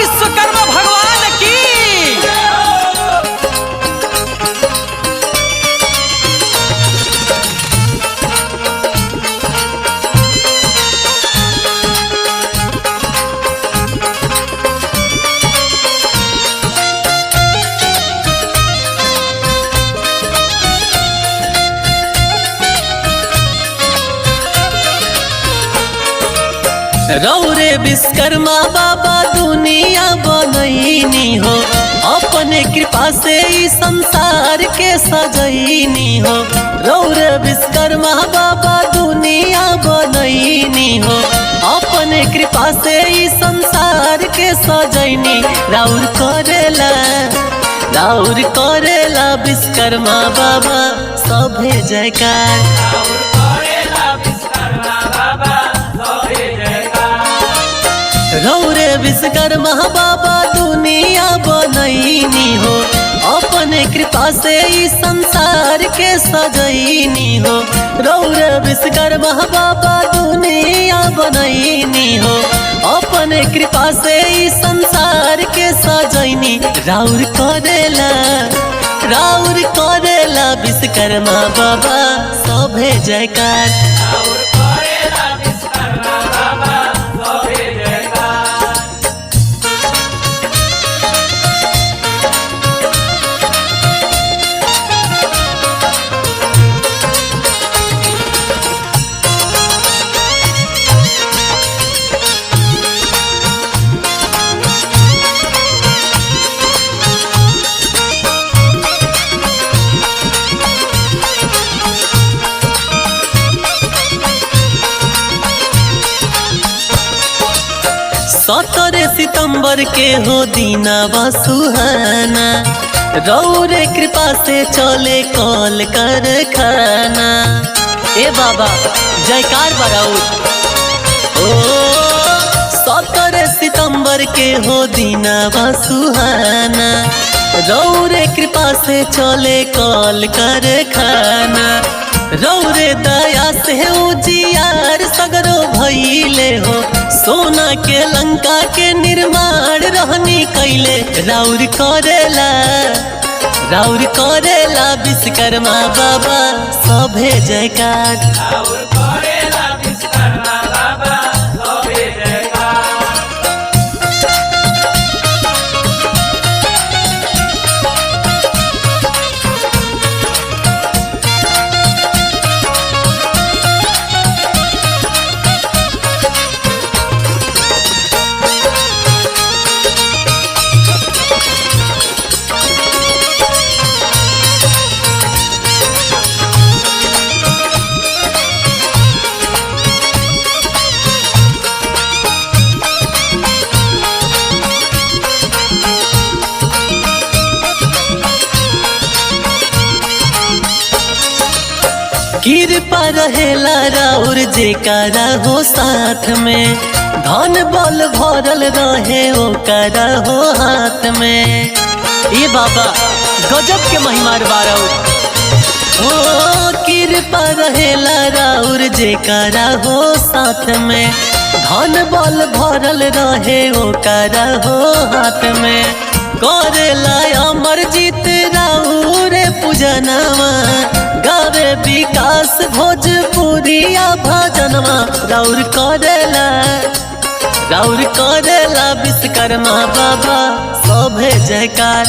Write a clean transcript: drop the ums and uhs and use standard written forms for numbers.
विश्वकर्मा भगवान की। रौरे विश्वकर्मा बाबा दुनिया बनैनी हो, अपने कृपा से ई संसार के सजैनी हो। रौरे विश्वकर्मा बाबा दुनिया बनैनी हो, अपने कृपा से ई संसार के सजैनी। राउर करेला विश्वकर्मा बाबा सभे जयकार। रौरे विश्वकर्मा बाबा दुनिया बनैनी हो, अपने कृपा से ई संसार के सजैनी हो। रौरे विश्वकर्मा बाबा दुनिया बनैनी हो, अपने कृपा से ई संसार के सजैनी। राउर करेला विश्वकर्मा बाबा सभे जयकार। सत्रह सितंबर के हो दीनावा सुहाना, रौरे कृपा से चले कल कारखाना। ए बाबा जयकार बराऊ। ओ 17 सितंबर के हो दीनावा सुहाना, रौरे कृपा से चले कल कारखाना। रौरे दया से उजियार सगरो भइले हो, सोना के लंका के निर्माण रहनी कैले। राउर करेला विश्वकर्मा बाबा सभे जयकार। कृपा रहेला राउर जेकारा हो साथ में, धन बल भरल रहे ओकरा हो हाथ में। ये बाबा गजब के महिमा बारौ। ओ कृपा रहेला राउर जेकारा हो साथ में, धन बल भरल रहे ओकरा हो हाथ में। करेला अमरजीत राउर पूजनवा, गावे विकास भोजपुरिया भजनवा। राउर करेला विश्वकर्मा बाबा सभे जयकार।